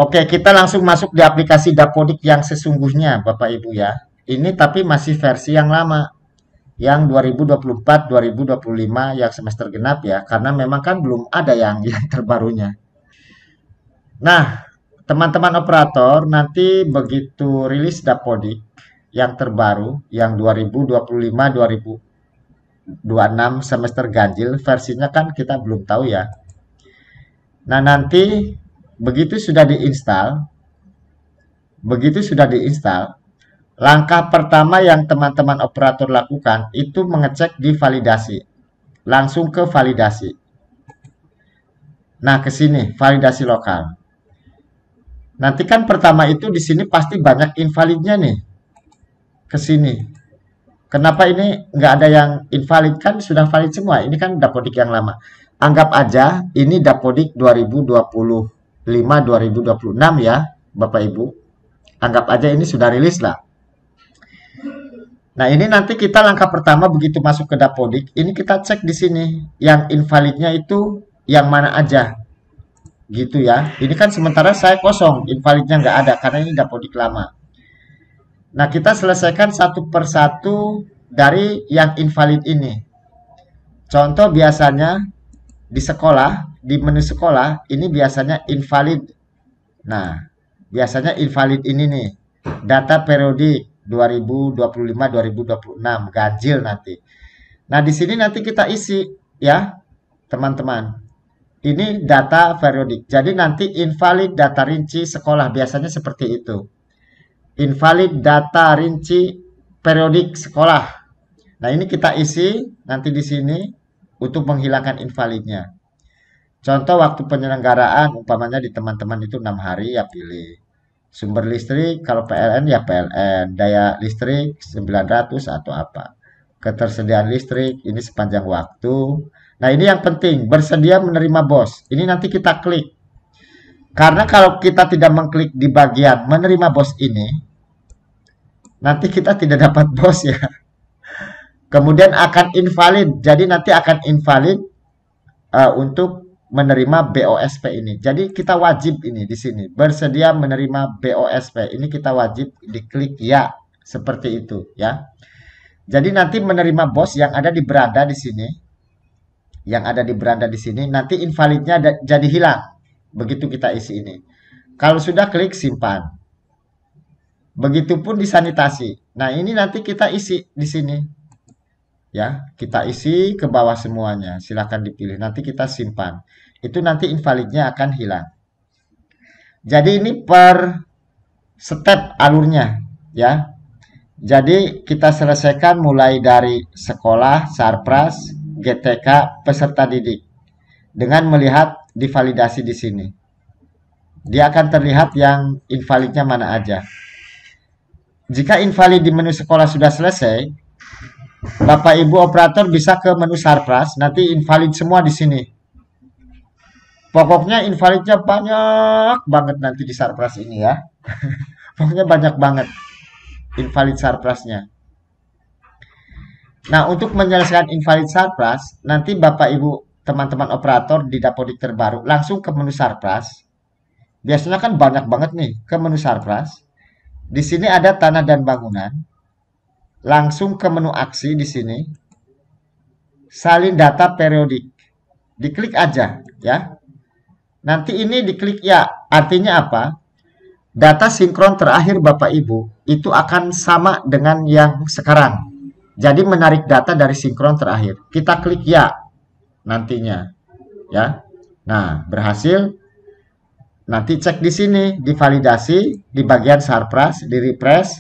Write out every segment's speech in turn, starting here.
Oke, kita langsung masuk di aplikasi Dapodik yang sesungguhnya, Bapak Ibu ya. Ini tapi masih versi yang lama, yang 2024-2025 yang semester genap ya, karena memang kan belum ada yang terbarunya. Nah, teman-teman operator nanti begitu rilis Dapodik yang terbaru, yang 2025-2026 semester ganjil, versinya kan kita belum tahu ya. Nah, nanti begitu sudah diinstal, langkah pertama yang teman-teman operator lakukan itu mengecek di validasi. Langsung ke validasi. Nah, ke sini, validasi lokal. Nanti kan pertama itu di sini pasti banyak invalidnya nih. Ke sini. Kenapa ini nggak ada yang invalid? Kan sudah valid semua. Ini kan Dapodik yang lama. Anggap aja ini Dapodik 2025-2026 ya, Bapak Ibu. Anggap aja ini sudah rilis lah. Nah, ini nanti kita langkah pertama begitu masuk ke Dapodik, ini kita cek di sini. Yang invalidnya itu yang mana aja. Gitu ya. Ini kan sementara saya kosong, invalidnya nggak ada karena ini Dapodik lama. Nah, kita selesaikan satu persatu dari yang invalid ini. Contoh biasanya di sekolah, di menu sekolah, ini biasanya invalid. Nah, biasanya invalid ini nih. Data periodik 2025-2026 ganjil nanti. Nah, di sini nanti kita isi ya, teman-teman. Ini data periodik. Jadi nanti invalid data rinci sekolah biasanya seperti itu. Invalid data rinci periodik sekolah. Nah, ini kita isi nanti di sini untuk menghilangkan invalidnya. Contoh waktu penyelenggaraan umpamanya di teman-teman itu 6 hari ya pilih. Sumber listrik kalau PLN ya PLN, daya listrik 900 atau apa. Ketersediaan listrik ini sepanjang waktu. Nah, ini yang penting, bersedia menerima BOS. Ini nanti kita klik. Karena kalau kita tidak mengklik di bagian menerima BOS ini, nanti kita tidak dapat BOS ya. Kemudian akan invalid. Jadi nanti akan invalid untuk menerima BOSP ini. Jadi kita wajib ini di sini bersedia menerima BOSP. Ini kita wajib diklik ya seperti itu ya. Jadi nanti menerima BOS yang ada di beranda di sini, nanti invalidnya jadi hilang begitu kita isi ini. Kalau sudah klik simpan. Begitupun di sanitasi. Nah, ini nanti kita isi di sini. Ya, kita isi ke bawah semuanya. Silakan dipilih. Nanti kita simpan. Itu nanti invalidnya akan hilang. Jadi ini per step alurnya, ya. Jadi kita selesaikan mulai dari sekolah, sarpras, GTK, peserta didik. Dengan melihat divalidasi di sini. Dia akan terlihat yang invalidnya mana aja. Jika invalid di menu sekolah sudah selesai, Bapak Ibu operator bisa ke menu sarpras, nanti invalid semua di sini. Pokoknya invalidnya banyak banget nanti di sarpras ini ya. Pokoknya banyak banget invalid sarprasnya. Nah, untuk menyelesaikan invalid sarpras, nanti Bapak Ibu teman-teman operator di Dapodik terbaru langsung ke menu sarpras. Biasanya kan banyak banget nih ke menu sarpras. Di sini ada tanah dan bangunan. Langsung ke menu aksi di sini. Salin data periodik. Diklik aja ya. Nanti ini diklik ya. Artinya apa? Data sinkron terakhir Bapak Ibu itu akan sama dengan yang sekarang. Jadi menarik data dari sinkron terakhir. Kita klik ya nantinya. Ya. Nah, berhasil. Nanti cek di sini, divalidasi di bagian sarpras, di refresh.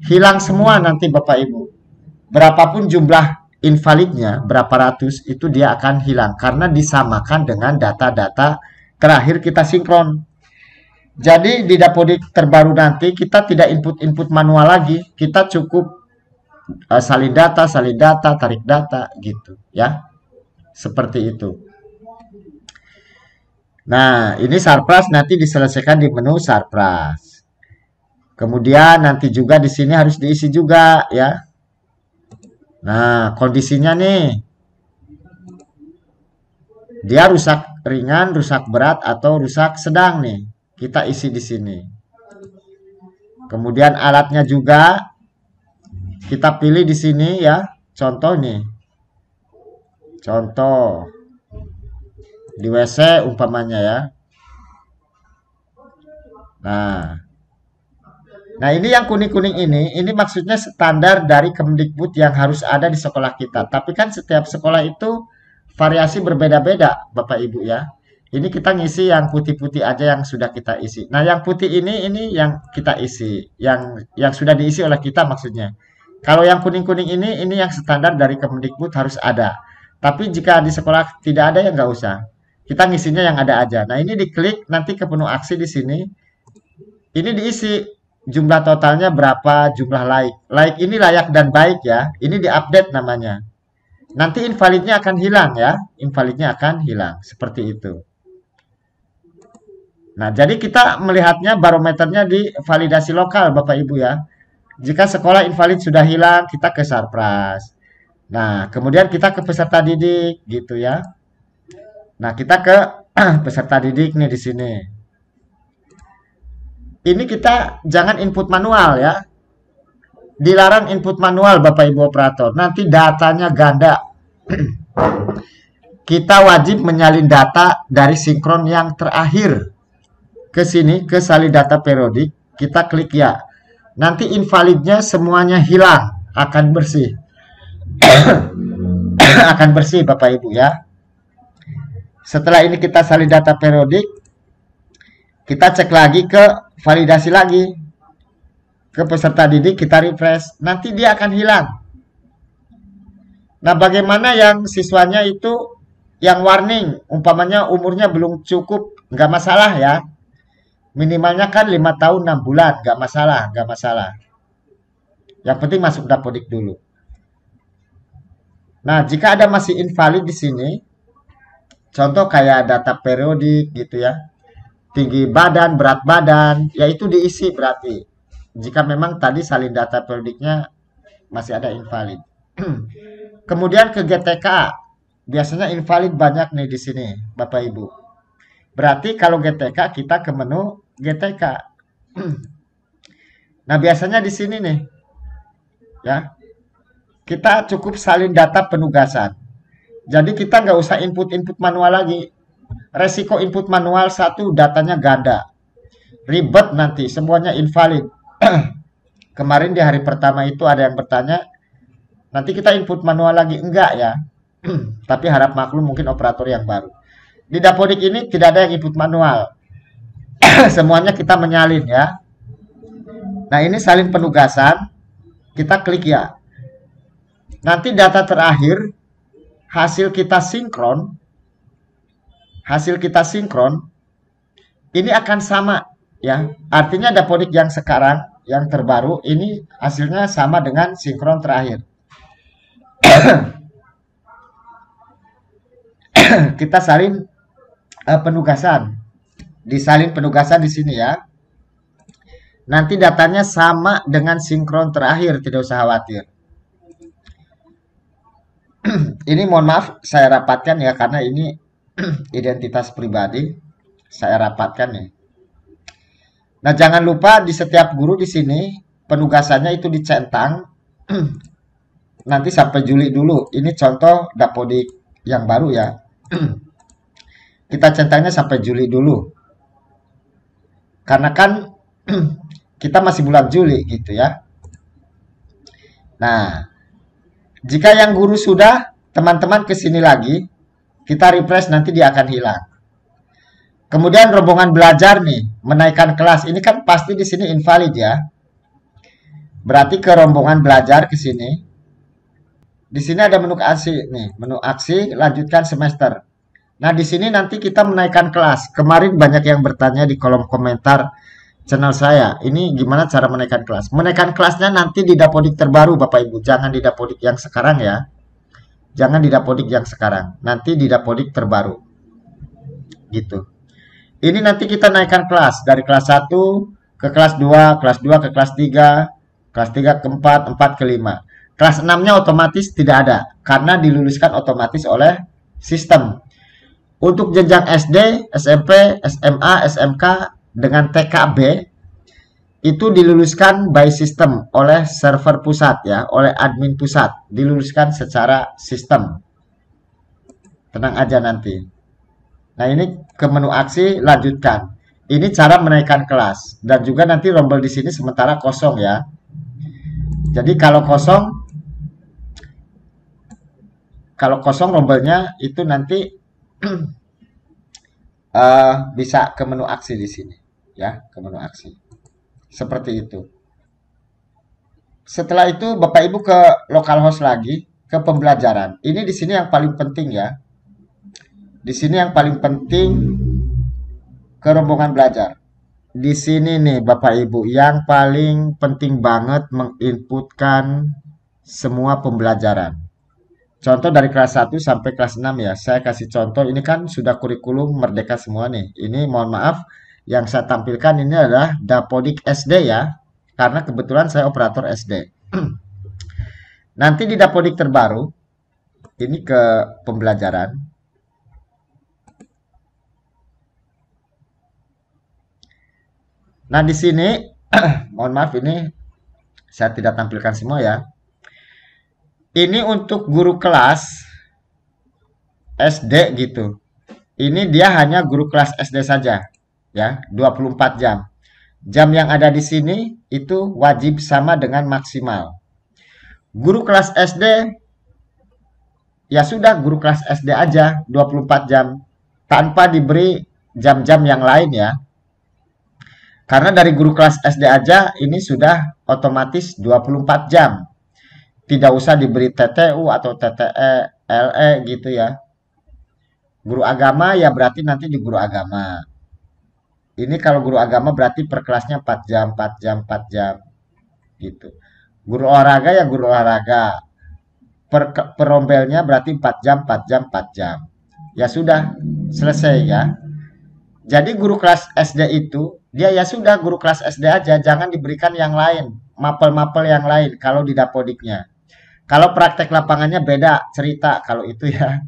Hilang semua nanti Bapak Ibu. Berapapun jumlah invalidnya, berapa ratus, itu dia akan hilang. Karena disamakan dengan data-data terakhir kita sinkron. Jadi di Dapodik terbaru nanti kita tidak input-input manual lagi. Kita cukup salin data, tarik data gitu ya. Seperti itu. Nah, ini sarpras nanti diselesaikan di menu sarpras. Kemudian nanti juga di sini harus diisi juga ya. Nah, kondisinya nih. Dia rusak ringan, rusak berat atau rusak sedang nih. kita isi di sini. Kemudian alatnya juga kita pilih di sini ya. Contoh nih. Contoh di WC umpamanya ya. Nah, ini yang kuning-kuning ini maksudnya standar dari Kemdikbud yang harus ada di sekolah kita. Tapi kan setiap sekolah itu variasi berbeda-beda, Bapak Ibu ya. Ini kita ngisi yang putih-putih aja yang sudah kita isi. Nah, yang putih ini yang kita isi, yang sudah diisi oleh kita maksudnya. Kalau yang kuning-kuning ini yang standar dari Kemdikbud harus ada. Tapi jika di sekolah tidak ada ya nggak usah. Kita ngisinya yang ada aja. Nah, ini diklik nanti ke penuh aksi di sini. Ini diisi jumlah totalnya berapa, jumlah like. Like ini layak dan baik ya. Ini diupdate namanya. Nanti invalidnya akan hilang ya. Invalidnya akan hilang. Seperti itu. Nah, jadi kita melihatnya barometernya di validasi lokal Bapak Ibu ya. Jika sekolah invalid sudah hilang, kita ke Sarpras. Nah, kemudian kita ke peserta didik gitu ya. Nah, kita ke peserta didik nih di sini. Ini kita jangan input manual ya. Dilarang input manual Bapak Ibu operator. Nanti datanya ganda. Kita wajib menyalin data dari sinkron yang terakhir. Ke sini, ke salin data periodik. Kita klik ya. Nanti invalidnya semuanya hilang. Akan bersih. Akan bersih Bapak Ibu ya. Setelah ini kita salin data periodik. Kita cek lagi ke validasi lagi. Ke peserta didik kita refresh. Nanti dia akan hilang. Nah, bagaimana yang siswanya itu yang warning, umpamanya umurnya belum cukup, nggak masalah ya. Minimalnya kan 5 tahun 6 bulan, nggak masalah, nggak masalah. Yang penting masuk Dapodik dulu. Nah, jika ada masih invalid di sini, contoh kayak data periodik gitu ya, tinggi badan, berat badan, yaitu diisi berarti. Jika memang tadi salin data periodiknya masih ada invalid. Kemudian ke GTK, biasanya invalid banyak nih di sini, Bapak Ibu. Berarti kalau GTK kita ke menu GTK. Nah, biasanya di sini nih. Ya. Kita cukup salin data penugasan. Jadi kita nggak usah input manual lagi. Resiko input manual satu, datanya ganda. Ribet nanti, semuanya invalid. Kemarin di hari pertama itu ada yang bertanya, nanti kita input manual lagi. Enggak ya. Tapi harap maklum mungkin operator yang baru. Di Dapodik ini tidak ada yang input manual. Semuanya kita menyalin ya. Nah, ini salin penugasan. Kita klik ya. Nanti data terakhir hasil kita sinkron. Hasil kita sinkron ini akan sama ya. Artinya Dapodik yang sekarang yang terbaru ini hasilnya sama dengan sinkron terakhir. Kita salin penugasan. Disalin penugasan di sini ya. Nanti datanya sama dengan sinkron terakhir, tidak usah khawatir. Ini mohon maaf saya rapatkan ya karena ini identitas pribadi. Saya rapatkan ya. Nah, jangan lupa di setiap guru di sini penugasannya itu dicentang. Nanti sampai Juli dulu. Ini contoh Dapodik yang baru ya. Kita centangnya sampai Juli dulu. Karena kan kita masih bulan Juli gitu ya. Nah, jika yang guru sudah, teman-teman ke sini lagi, kita refresh nanti dia akan hilang. Kemudian rombongan belajar nih, menaikkan kelas. Ini kan pasti di sini invalid ya. Berarti ke rombongan belajar ke sini. Di sini ada menu aksi nih, menu aksi lanjutkan semester. Nah, di sini nanti kita menaikkan kelas. Kemarin banyak yang bertanya di kolom komentar channel saya. Ini gimana cara menaikkan kelas? Menaikkan kelasnya nanti di Dapodik terbaru, Bapak Ibu. Jangan di Dapodik yang sekarang ya. Jangan di Dapodik yang sekarang. Nanti di Dapodik terbaru. Gitu. Ini nanti kita naikkan kelas. Dari kelas 1 ke kelas 2, kelas 2 ke kelas 3, kelas 3 ke 4, 4 ke 5. Kelas 6-nya otomatis tidak ada. Karena diluluskan otomatis oleh sistem. Untuk jenjang SD, SMP, SMA, SMK, dengan TKB itu diluluskan by system oleh server pusat ya, oleh admin pusat, diluluskan secara sistem. Tenang aja nanti. Nah, ini ke menu aksi, lanjutkan. Ini cara menaikkan kelas dan juga nanti rombel di sini sementara kosong ya. Jadi kalau kosong rombelnya itu nanti bisa ke menu aksi di sini ya, ke menu aksi. Seperti itu. Setelah itu Bapak Ibu ke localhost lagi, ke pembelajaran. Ini di sini yang paling penting ya. Di sini yang paling penting ke rombongan belajar. Di sini nih Bapak Ibu yang paling penting banget menginputkan semua pembelajaran. Contoh dari kelas 1 sampai kelas 6 ya. Saya kasih contoh, ini kan sudah kurikulum Merdeka semua nih. Ini mohon maaf, yang saya tampilkan ini adalah Dapodik SD ya. Karena kebetulan saya operator SD. Nanti di Dapodik terbaru, ini ke pembelajaran. Nah, di sini, mohon maaf ini saya tidak tampilkan semua ya. Ini untuk guru kelas SD gitu. Ini dia hanya guru kelas SD saja ya, 24 jam. Jam yang ada di sini itu wajib sama dengan maksimal. Guru kelas SD ya sudah guru kelas SD aja 24 jam tanpa diberi jam-jam yang lain ya. Karena dari guru kelas SD aja ini sudah otomatis 24 jam. Tidak usah diberi TTU atau TTE, LE gitu ya. Guru agama ya berarti nanti di guru agama. Ini kalau guru agama berarti per kelasnya 4 jam, 4 jam, 4 jam. Gitu. Guru olahraga ya guru olahraga. Per rombelnya berarti 4 jam, 4 jam, 4 jam. Ya sudah, selesai ya. Jadi guru kelas SD itu, dia ya sudah guru kelas SD aja, jangan diberikan yang lain. Mapel-mapel yang lain kalau di Dapodiknya. Kalau praktek lapangannya beda cerita kalau itu ya.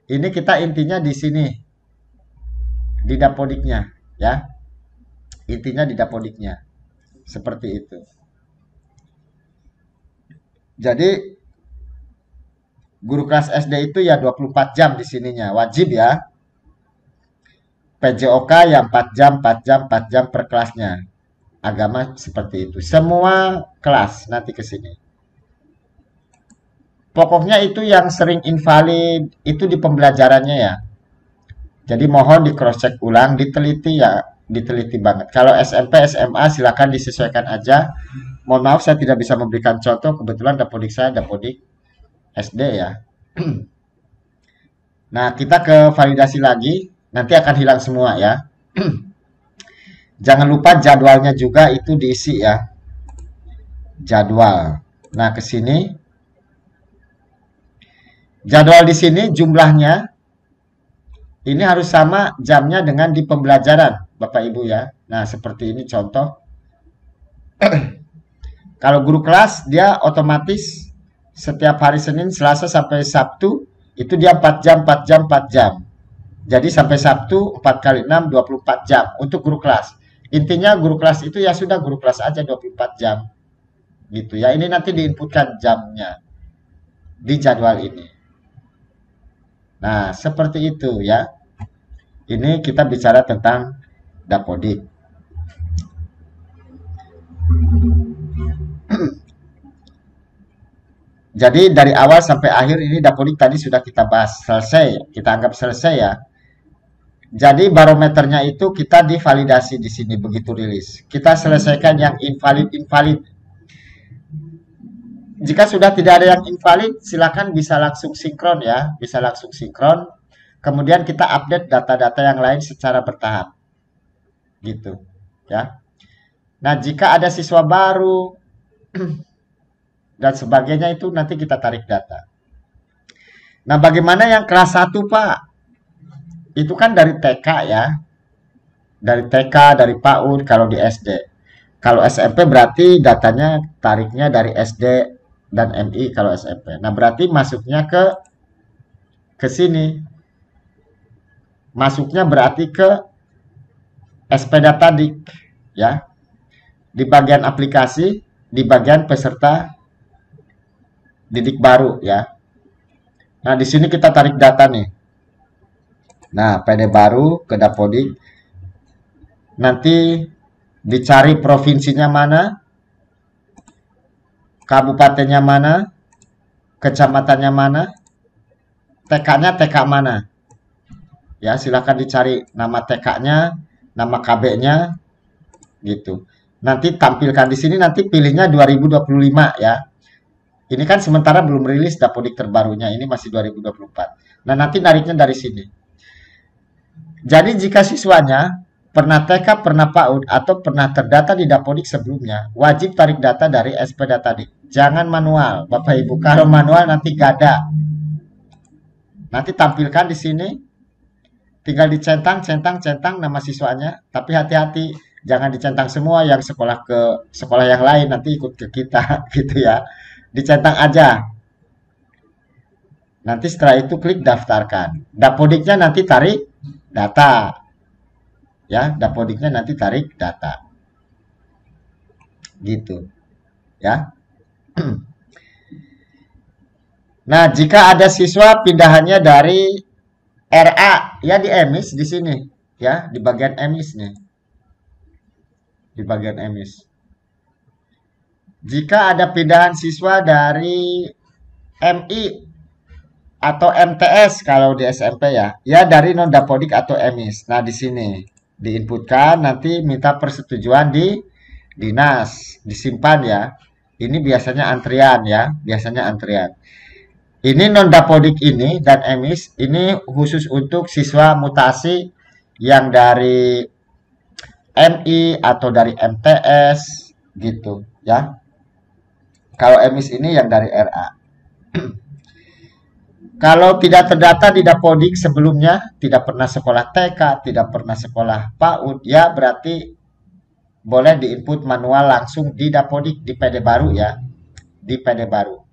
Ini kita intinya di sini. Di Dapodiknya ya. Intinya di Dapodiknya. Seperti itu. Jadi guru kelas SD itu ya 24 jam di sininya, wajib ya. PJOK ya 4 jam, 4 jam, 4 jam per kelasnya. Agama seperti itu. Semua kelas nanti ke sini. Pokoknya itu yang sering invalid itu di pembelajarannya ya. Jadi mohon di cross check ulang, diteliti ya, diteliti banget. Kalau SMP, SMA silakan disesuaikan aja. Mohon maaf saya tidak bisa memberikan contoh, kebetulan Dapodik saya Dapodik SD ya. Nah, kita ke validasi lagi, nanti akan hilang semua ya. Jangan lupa jadwalnya juga itu diisi ya. Jadwal. Nah, ke sini. Jadwal di sini jumlahnya ini harus sama jamnya dengan di pembelajaran, Bapak Ibu ya. Nah, seperti ini contoh. Kalau guru kelas dia otomatis setiap hari Senin, Selasa sampai Sabtu itu dia 4 jam, 4 jam, 4 jam. Jadi sampai Sabtu 4 kali 6 24 jam untuk guru kelas. Intinya guru kelas itu ya sudah guru kelas aja 24 jam. Gitu ya. Ini nanti diinputkan jamnya di jadwal ini. Nah, seperti itu ya. Ini kita bicara tentang Dapodik. Jadi dari awal sampai akhir ini Dapodik tadi sudah kita bahas. Selesai, kita anggap selesai ya. Jadi barometernya itu kita divalidasi di sini begitu rilis. Kita selesaikan yang invalid. Jika sudah tidak ada yang invalid, silakan bisa langsung sinkron ya, bisa langsung sinkron. Kemudian kita update data-data yang lain secara bertahap. Gitu, ya. Nah, jika ada siswa baru dan sebagainya itu nanti kita tarik data. Nah, bagaimana yang kelas 1, Pak? Itu kan dari TK ya. Dari TK, dari PAUD kalau di SD. Kalau SMP berarti datanya tariknya dari SD dan MI kalau SMP. Nah, berarti masuknya ke sini. Masuknya berarti ke SP Data Dik ya. Di bagian aplikasi, di bagian peserta didik baru ya. Nah, di sini kita tarik data nih. Nah, PD baru ke Dapodik. Nanti dicari provinsinya mana, kabupatennya mana, kecamatannya mana, TK-nya TK mana. Ya, silakan dicari nama TK-nya, nama KB-nya gitu. Nanti tampilkan di sini, nanti pilihnya 2025 ya. Ini kan sementara belum rilis Dapodik terbarunya, ini masih 2024. Nah, nanti nariknya dari sini. Jadi jika siswanya pernah TK, pernah PAUD, atau pernah terdata di Dapodik sebelumnya, wajib tarik data dari SP Datadik. Jangan manual, Bapak Ibu. Kalau manual nanti gak ada. Nanti tampilkan di sini, tinggal centang nama siswanya. Tapi hati-hati, jangan dicentang semua yang sekolah ke sekolah yang lain, nanti ikut ke kita, gitu ya. Dicentang aja. Nanti setelah itu klik daftarkan. Dapodiknya nanti tarik data. Ya, Dapodiknya nanti tarik data. Gitu. Ya. Nah, jika ada siswa pindahannya dari RA, ya di emis di sini, ya, di bagian emis nih. Di bagian emis. Jika ada pindahan siswa dari MI atau MTS kalau di SMP ya, ya dari non Dapodik atau emis. Nah, di sini diinputkan, nanti minta persetujuan di dinas, disimpan ya. Ini biasanya antrian ya, biasanya antrian. Ini non Dapodik ini dan emis ini khusus untuk siswa mutasi yang dari MI atau dari MTS gitu ya. Kalau emis ini yang dari RA. Kalau tidak terdata di Dapodik sebelumnya, tidak pernah sekolah TK, tidak pernah sekolah PAUD, ya berarti boleh diinput manual langsung di Dapodik di PD baru ya, di PD baru.